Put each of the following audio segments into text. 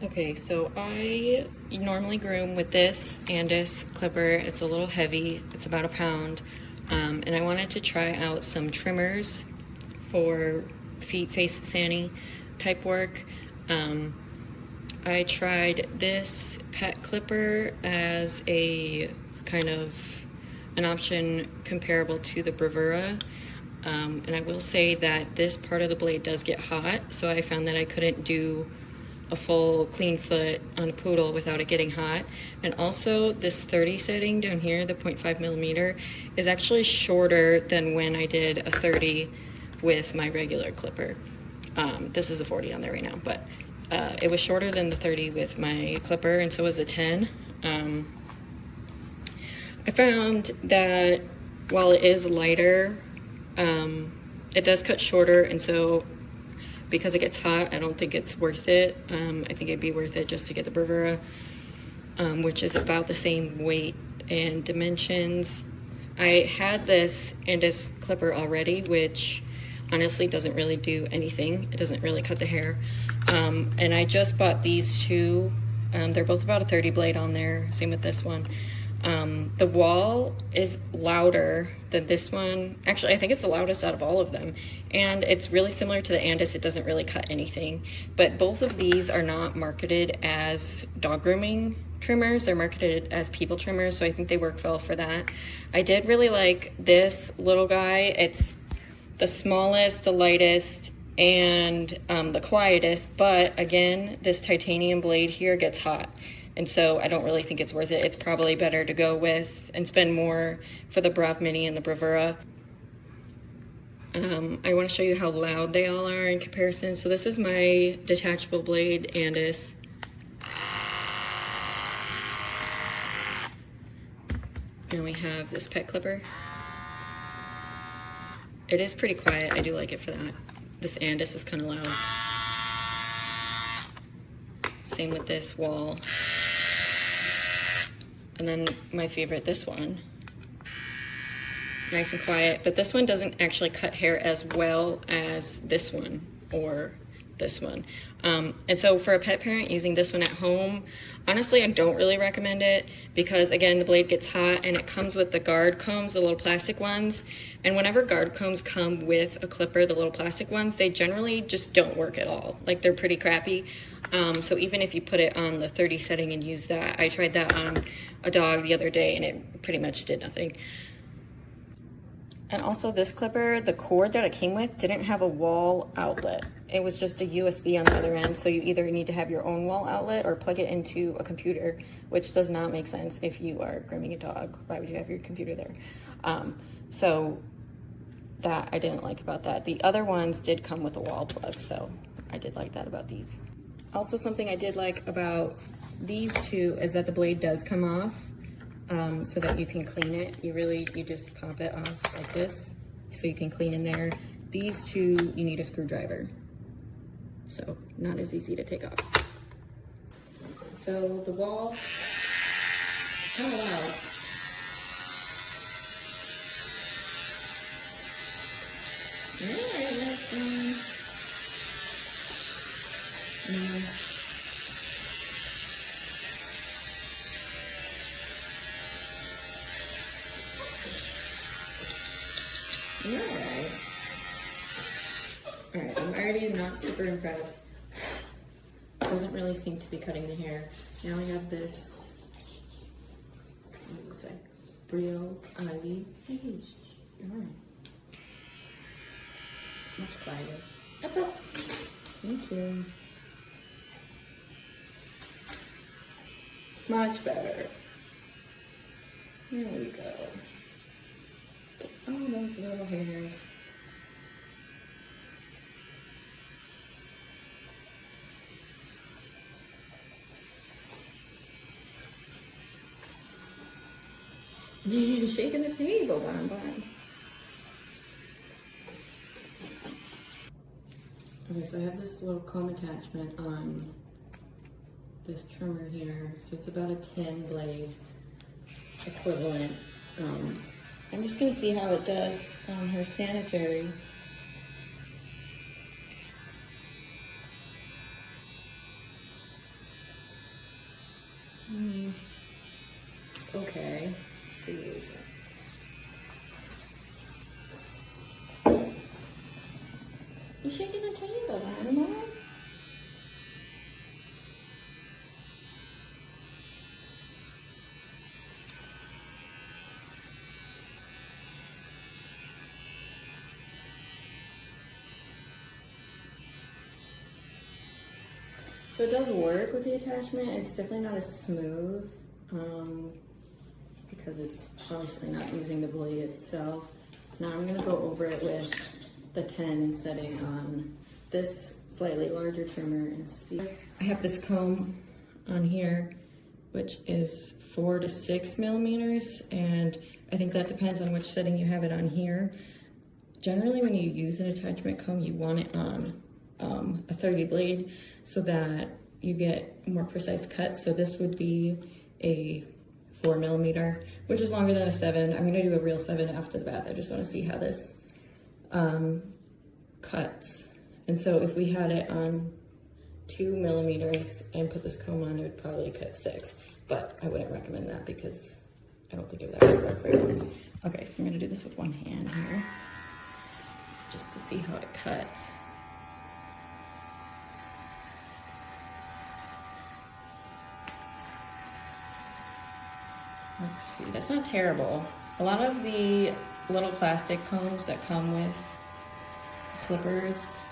Okay, so I normally groom with this Andis clipper. It's a little heavy, it's about a pound. And I wanted to try out some trimmers for feet, face, sani type work. I tried this pet clipper as a kind of an option comparable to the bravura. And I will say that this part of the blade does get hot, so I found that I couldn't do a full clean foot on a poodle without it getting hot. And also this 30 setting down here, the 0.5 millimeter, is actually shorter than when I did a 30 with my regular clipper. This is a 40 on there right now, but it was shorter than the 30 with my clipper, and so was the 10. I found that while it is lighter, it does cut shorter, and so because it gets hot, I don't think it's worth it. I think it'd be worth it just to get the bravura, which is about the same weight and dimensions. I had this Andis clipper already, which honestly doesn't really do anything. It doesn't really cut the hair. And I just bought these two. They're both about a 30 blade on there, same with this one. The Wahl is louder than this one. Actually, I think it's the loudest out of all of them. And it's really similar to the Andis. It doesn't really cut anything. But both of these are not marketed as dog grooming trimmers. They're marketed as people trimmers, so I think they work well for that. I did really like this little guy. It's the smallest, the lightest, and the quietest. But again, this titanium blade here gets hot. And so I don't really think it's worth it. It's probably better to go with and spend more for the Brav Mini and the Bravura. I want to show you how loud they all are in comparison. So this is my detachable blade Andis. And we have this pet clipper. It is pretty quiet. I do like it for that. This Andis is kind of loud. Same with this Wahl. And then my favorite, this one. Nice and quiet, but this one doesn't actually cut hair as well as this one or this one. And so for a pet parent using this one at home, honestly, I don't really recommend it because again, the blade gets hot and it comes with the guard combs, the little plastic ones. And whenever guard combs come with a clipper, the little plastic ones, they generally just don't work at all. Like they're pretty crappy. So even if you put it on the 30 setting and use that, I tried that on a dog the other day and it pretty much did nothing. And also this clipper, the cord that it came with didn't have a wall outlet. It was just a USB on the other end. So you either need to have your own wall outlet or plug it into a computer, which does not make sense if you are grooming a dog. Why would you have your computer there? So that I didn't like about that. The other ones did come with a wall plug, so I did like that about these. Also something I did like about these two is that the blade does come off. So that you can clean it. You just pop it off like this so you can clean in there. These two, you need a screwdriver. So not as easy to take off. So the Wahl, kind of loud. All right, next one. Alright, I'm already not super impressed. Doesn't really seem to be cutting the hair. Now we have this, what does it say? Brio Ivy. Hey, alright. Much quieter. Up, up. Thank you. Much better. There we go. Oh, those little hairs. You're shaking the table, Bon. Okay, so I have this little comb attachment on this trimmer here. So it's about a 10 blade equivalent. I'm just gonna see how it does on her sanitary. It's okay. So use it. You're shaking the table, animal. So it does work with the attachment. It's definitely not as smooth because it's obviously not using the blade itself. Now I'm gonna go over it with the 10 setting on this slightly larger trimmer and see. I have this comb on here, which is 4 to 6 millimeters, and I think that depends on which setting you have it on here. Generally, when you use an attachment comb, you want it on a 30 blade so that you get more precise cuts. So this would be a 4 millimeter, which is longer than a 7. I'm gonna do a real 7 after the bath. I just wanna see how this cuts. And so if we had it on 2 millimeters and put this comb on, it would probably cut 6. But I wouldn't recommend that because I don't think it would actually work for you. Okay, so I'm gonna do this with one hand here, just to see how it cuts. Let's see, that's not terrible. A lot of the little plastic combs that come with clippers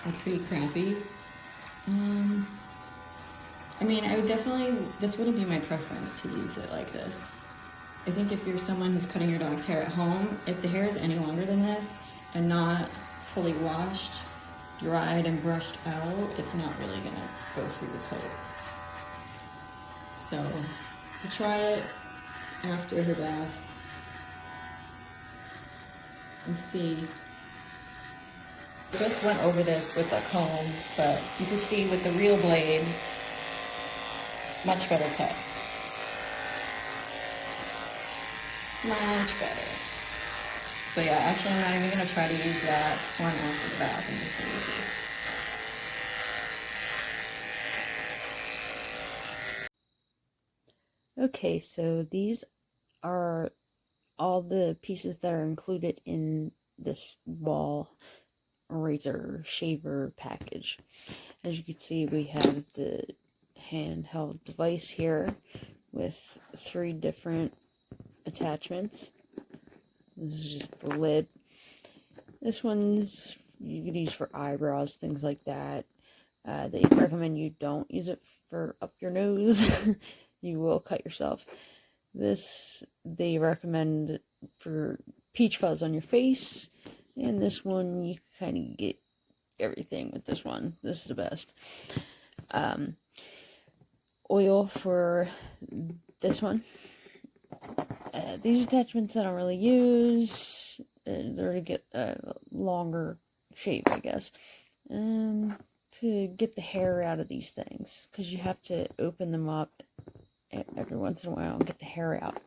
are pretty crappy. I mean, I would definitely, this wouldn't be my preference to use it like this. I think if you're someone who's cutting your dog's hair at home, if the hair is any longer than this and not fully washed, dried, and brushed out, it's not really gonna go through the coat. So, try it after her bath and see. Just went over this with a comb, but you can see with the real blade, much better cut. Much better. So yeah, actually I'm not even gonna try to use that one after the bath. I'm just gonna use these. Okay, so these are all the pieces that are included in this Wahl razor shaver package. As you can see, we have the handheld device here with 3 different attachments. This is just the lid. This one's you can use for eyebrows, things like that. They recommend you don't use it for up your nose. You will cut yourself. This they recommend for peach fuzz on your face, and this one you kind of get everything with this one. This is the best. Oil for this one. These attachments I don't really use. They're to get a longer shape, I guess, and to get the hair out of these things, because you have to open them up every once in a while and get the hair out.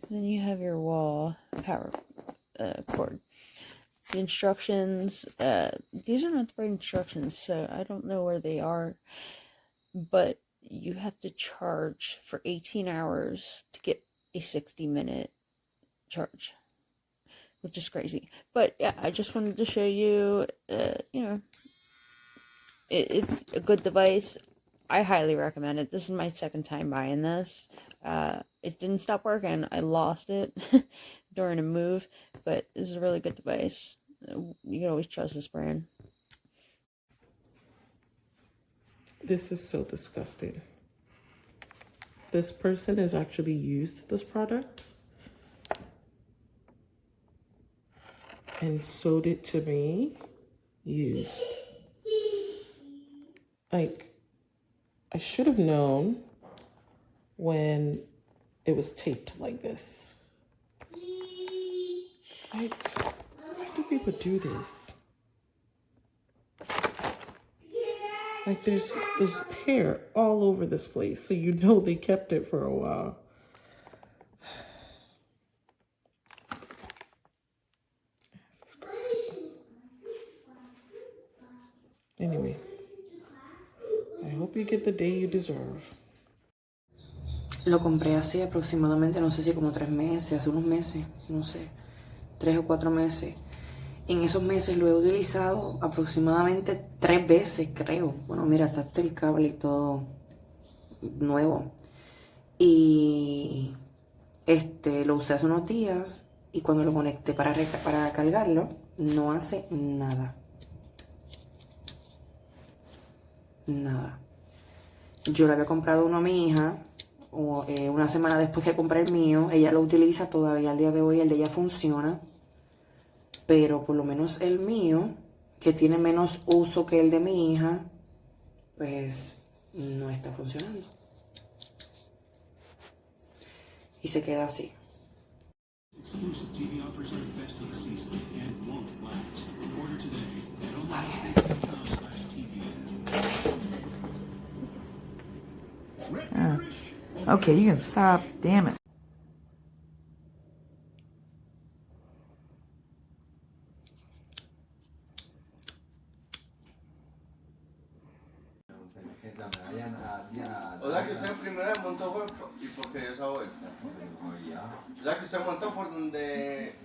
And then you have your Wahl power cord. The instructions, these are not the right instructions, so I don't know where they are, but you have to charge for 18 hours to get a 60-minute charge, which is crazy. But yeah, I just wanted to show you, it's a good device. I highly recommend it. This is my second time buying this. It didn't stop working. I lost it during a move, but this is a really good device. You can always trust this brand. This is so disgusting. This person has actually used this product and sold it to me used. Like, I should have known when it was taped like this. Like, why do people do this? Like, there's hair all over this place, so you know they kept it for a while. This is crazy. Anyway, I hope you get the day you deserve. Lo compré hace aproximadamente, no sé si como 3 meses, hace unos meses, no sé, 3 o 4 meses. En esos meses lo he utilizado aproximadamente 3 veces, creo. Bueno, mira, está el cable y todo nuevo. Y lo usé hace unos días y cuando lo conecté para cargarlo, no hace nada. Nada. Yo le había comprado uno a mi hija una semana después que compré el mío. Ella lo utiliza todavía al día de hoy, el de ella funciona. Pero por lo menos el mío, que tiene menos uso que el de mi hija, pues no está funcionando. Y se queda así. Exclusive TV offers are festive season and won't last. Order today at onlystates.com/TV. Okay, you can stop. Damn it. O sea que usted primero montó y porque dio esa vuelta. O sea que usted montó por donde